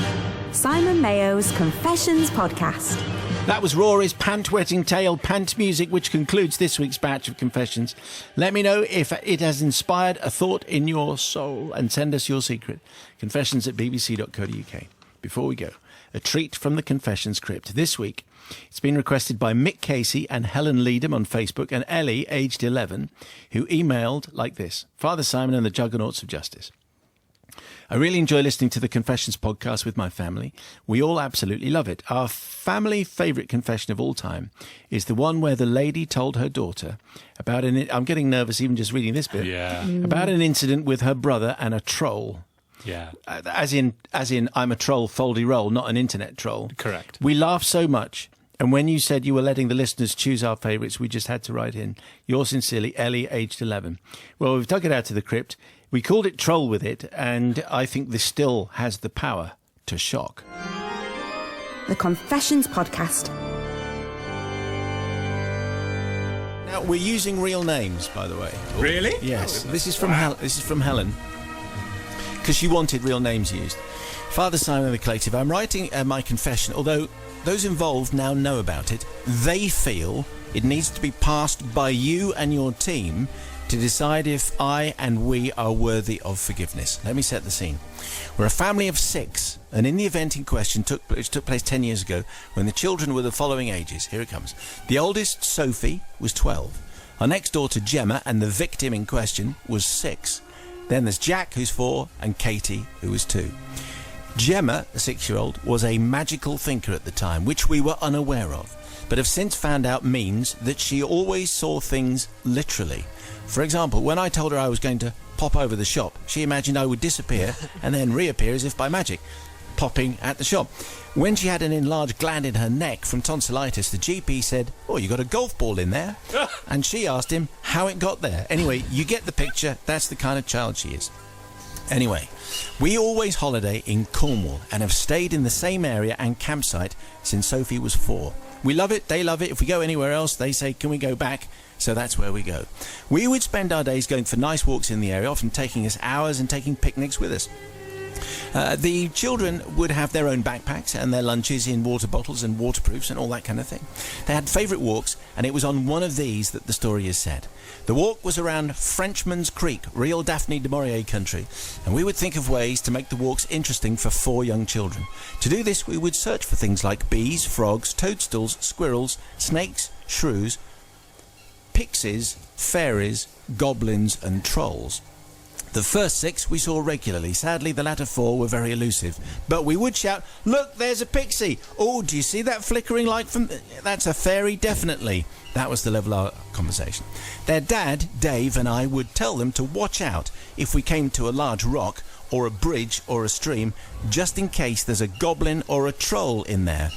S2: Simon Mayo's Confessions podcast.
S3: That was Rory's pant-wetting tale, Pant music, which concludes this week's batch of confessions. Let me know if it has inspired a thought in your soul, and send us your secret. confessions@bbc.co.uk. Before we go, a treat from the Confessions Crypt. This week, it's been requested by Mick Casey and Helen Leadham on Facebook, and Ellie, aged 11, who emailed like this. Father Simon and the Juggernauts of Justice. I really enjoy listening to the Confessions podcast with my family. We all absolutely love it. Our family favourite confession of all time is the one where the lady told her daughter about I'm getting nervous even just reading this bit.
S4: Yeah.
S3: About an incident with her brother and a troll.
S4: Yeah.
S3: As in, I'm a troll, foldy roll, not an internet troll.
S4: Correct.
S3: We laughed so much. And when you said you were letting the listeners choose our favourites, we just had to write in. Yours sincerely, Ellie, aged 11. Well, we've dug it out of the crypt. We called it Troll with it, and I think this still has the power to shock.
S2: The Confessions podcast.
S3: Now, we're using real names, by the way.
S4: Really?
S3: Yes. This is from Helen, because she wanted real names used. Father Simon the Collective, I'm writing my confession, although those involved now know about it. They feel it needs to be passed by you and your team to decide if I and we are worthy of forgiveness. Let me set the scene. We're a family of 6, and in the event in question, which took place 10 years ago, when the children were the following ages. Here it comes. The oldest, Sophie, was 12. Our next daughter, Gemma, and the victim in question was 6. Then there's Jack, who's 4, and Katie, who was 2. Gemma, the 6-year-old, was a magical thinker at the time, which we were unaware of, but have since found out means that she always saw things literally. For example, when I told her I was going to pop over the shop, she imagined I would disappear and then reappear as if by magic, popping at the shop. When she had an enlarged gland in her neck from tonsillitis, the GP said, "Oh, you got a golf ball in there?" And she asked him how it got there. Anyway, you get the picture. That's the kind of child she is. Anyway, we always holiday in Cornwall and have stayed in the same area and campsite since Sophie was 4. We love it, they love it. If we go anywhere else, they say, "Can we go back?" So that's where we go. We would spend our days going for nice walks in the area, often taking us hours and taking picnics with us. The children would have their own backpacks and their lunches in water bottles and waterproofs and all that kind of thing. They had favourite walks, and it was on one of these that the story is set. The walk was around Frenchman's Creek, real Daphne du Maurier country, and we would think of ways to make the walks interesting for 4 young children. To do this, we would search for things like bees, frogs, toadstools, squirrels, snakes, shrews, pixies, fairies, goblins and trolls. The first 6 we saw regularly. Sadly, the latter 4 were very elusive. But we would shout, "Look, there's a pixie! Oh, do you see that flickering light from... That's a fairy, definitely." That was the level of our conversation. Their dad, Dave, and I would tell them to watch out if we came to a large rock or a bridge or a stream, just in case there's a goblin or a troll in there,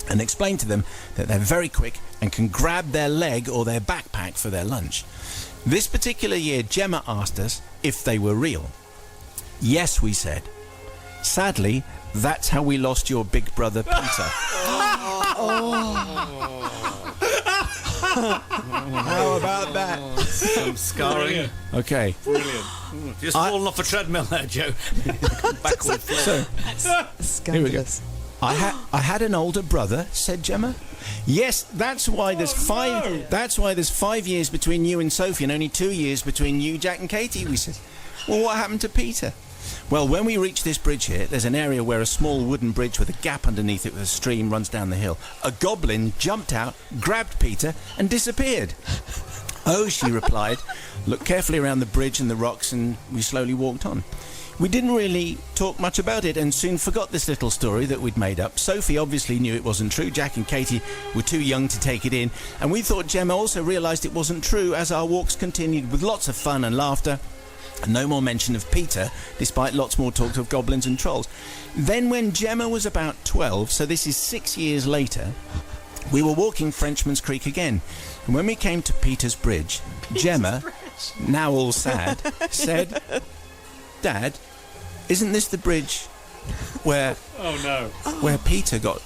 S3: and explain to them that they're very quick and can grab their leg or their backpack for their lunch. This particular year, Gemma asked us if they were real. Yes, we said. Sadly, that's how we lost your big brother, Peter. How about that?
S6: Some scarring.
S3: Okay.
S4: Brilliant.
S6: Just fallen off a treadmill there, Joe. Backward flip.
S3: Here we go. I had an older brother, said Gemma. Yes, that's why there's 5.
S4: No.
S3: That's why there's 5 years between you and Sophie, and only 2 years between you, Jack, and Katie. We said. Well, what happened to Peter? Well, when we reached this bridge here, there's an area where a small wooden bridge with a gap underneath it with a stream runs down the hill. A goblin jumped out, grabbed Peter and disappeared. Oh, she replied, looked carefully around the bridge and the rocks, and we slowly walked on. We didn't really talk much about it and soon forgot this little story that we'd made up. Sophie obviously knew it wasn't true. Jack and Katie were too young to take it in. And we thought Gemma also realised it wasn't true as our walks continued with lots of fun and laughter. And no more mention of Peter, despite lots more talk of goblins and trolls. Then when Gemma was about 12, so this is 6 years later, we were walking Frenchman's Creek again. And when we came to Peter's Bridge, Gemma, now all sad, said, Dad, isn't this the bridge where where Peter got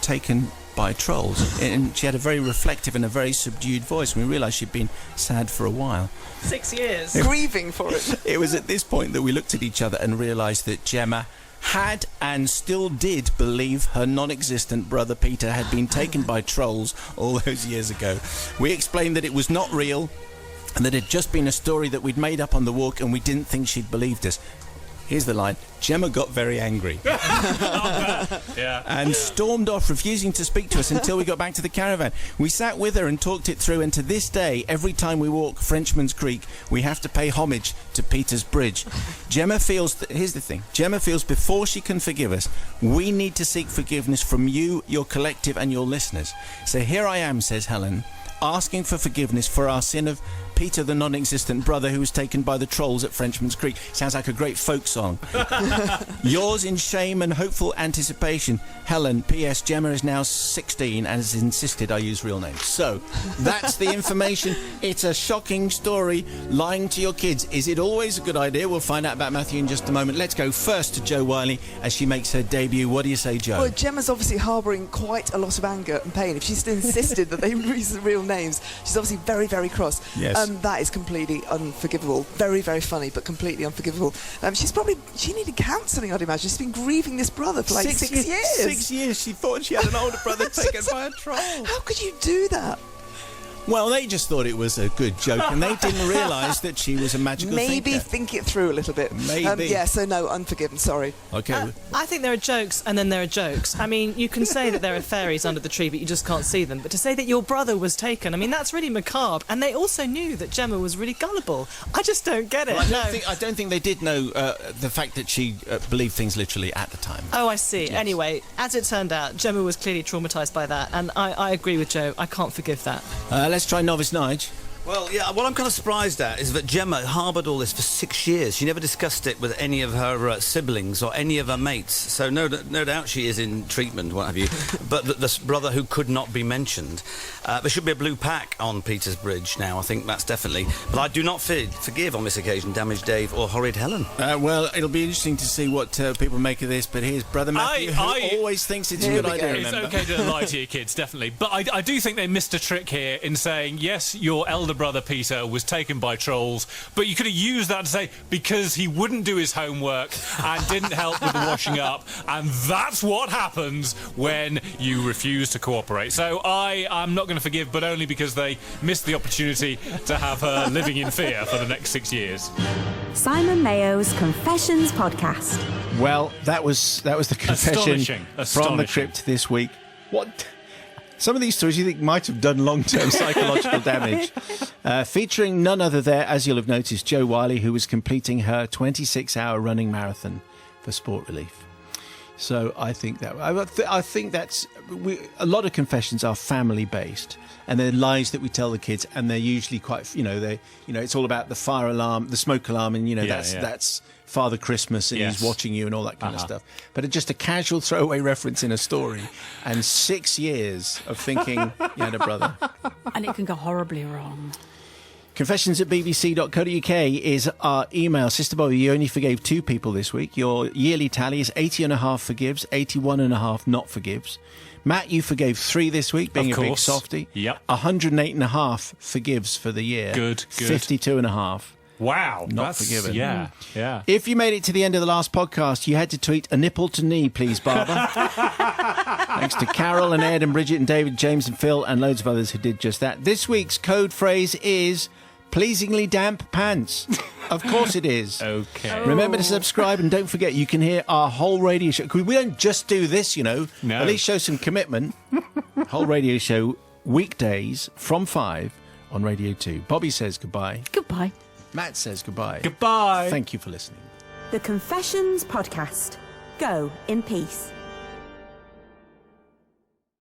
S3: taken by trolls? And she had a very reflective and a very subdued voice, and we realised she'd been sad for a while.
S7: 6 years. Grieving for it.
S3: It was at this point that we looked at each other and realised that Gemma had and still did believe her non-existent brother Peter had been taken by trolls all those years ago. We explained that it was not real and that it had just been a story that we'd made up on the walk, and we didn't think she'd believed us. Here's the line. Gemma got very angry and stormed off, refusing to speak to us until we got back to the caravan. We sat with her and talked it through, and to this day, every time we walk Frenchman's Creek, we have to pay homage to Peter's Bridge. Gemma feels... here's the thing. Gemma feels before she can forgive us, we need to seek forgiveness from you, your collective, and your listeners. So here I am, says Helen, asking for forgiveness for our sin of Peter, the non-existent brother who was taken by the trolls at Frenchman's Creek. Sounds like a great folk song. Yours in shame and hopeful anticipation, Helen. P.S. Gemma is now 16 and has insisted I use real names. So, that's the information. It's a shocking story. Lying to your kids. Is it always a good idea? We'll find out about Matthew in just a moment. Let's go first to Jo Wiley as she makes her debut. What do you say, Jo?
S7: Well, Gemma's obviously harbouring quite a lot of anger and pain. If she's still insisted that they use the real names, she's obviously very, very cross.
S3: Yes.
S7: That is completely unforgivable. Very, very funny, but completely unforgivable. She needed counselling, I'd imagine. She's been grieving this brother for like 6 years.
S3: 6 years. She thought she had an older brother taken by a troll.
S7: How could you do that?
S3: Well, they just thought it was a good joke, and they didn't realise that she was a magical
S7: Maybe
S3: thinker.
S7: think it through a little bit.
S3: Maybe.
S7: So no, unforgiven, sorry.
S3: Okay.
S8: I think there are jokes, and then there are jokes. I mean, you can say that there are fairies under the tree, but you just can't see them. But to say that your brother was taken, I mean, that's really macabre. And they also knew that Gemma was really gullible. I just don't get it.
S3: Well, I don't think they did know the fact that she believed things literally at the time.
S8: Oh, I see.
S3: Yes.
S8: Anyway, as it turned out, Gemma was clearly traumatised by that, and I agree with Jo. I can't forgive that.
S3: Let's try Novice Nige.
S6: Well, yeah, what I'm kind of surprised at is that Gemma harboured all this for 6 years. She never discussed it with any of her siblings or any of her mates. So no doubt she is in treatment, what have you. But this brother who could not be mentioned. There should be a blue pack on Peter's Bridge now, I think that's definitely. But I do not forgive on this occasion Damaged Dave or Horrid Helen.
S3: Well, it'll be interesting to see what people make of this, but here's Brother Matthew, who always thinks it's a good idea,
S4: It's
S3: remember?
S4: okay to lie to your kids, definitely. But I do think they missed a trick here in saying, yes, your elder brother Peter was taken by trolls, but you could have used that to say, because he wouldn't do his homework and didn't help with the washing up, and that's what happens when you refuse to cooperate. So I'm not going to forgive, but only because they missed the opportunity to have her living in fear for the next 6 years.
S2: Simon Mayo's Confessions podcast.
S3: Well, that was the confession from the crypt this week. What? Some of these stories you think might have done long-term psychological damage. Featuring none other there, as you'll have noticed, Jo Wiley, who was completing her 26-hour running marathon for Sport Relief. So I think that's a lot of confessions are family-based, and they're lies that we tell the kids, and they're usually quite, it's all about the fire alarm, the smoke alarm, and that's Father Christmas, and he's watching you and all that kind of stuff. But it's just a casual throwaway reference in a story, and 6 years of thinking you had a brother.
S5: And it can go horribly wrong.
S3: Confessions@bbc.co.uk is our email. Sister Bobby, you only forgave 2 people this week. Your yearly tally is 80.5 forgives, 81.5 not forgives. Matt, you forgave 3 this week, being a big softie.
S4: Yep.
S3: 108.5 forgives for the year.
S4: Good.
S3: 52.5.
S4: Wow.
S3: Not forgiven.
S4: Yeah.
S3: If you made it to the end of the last podcast, you had to tweet a nipple to knee, please, Barbara. Thanks to Carol and Ed and Bridget and David, James and Phil and loads of others who did just that. This week's code phrase is pleasingly damp pants. Of course it is.
S4: Okay.
S3: Remember to subscribe, and don't forget you can hear our whole radio show. 'Cause we don't just do this, you know.
S4: No.
S3: At least show some commitment. Whole radio show weekdays from 5 on Radio 2. Bobby says goodbye.
S5: Goodbye.
S3: Matt says goodbye.
S4: Goodbye.
S3: Thank you for listening.
S2: The Confessions Podcast. Go in peace.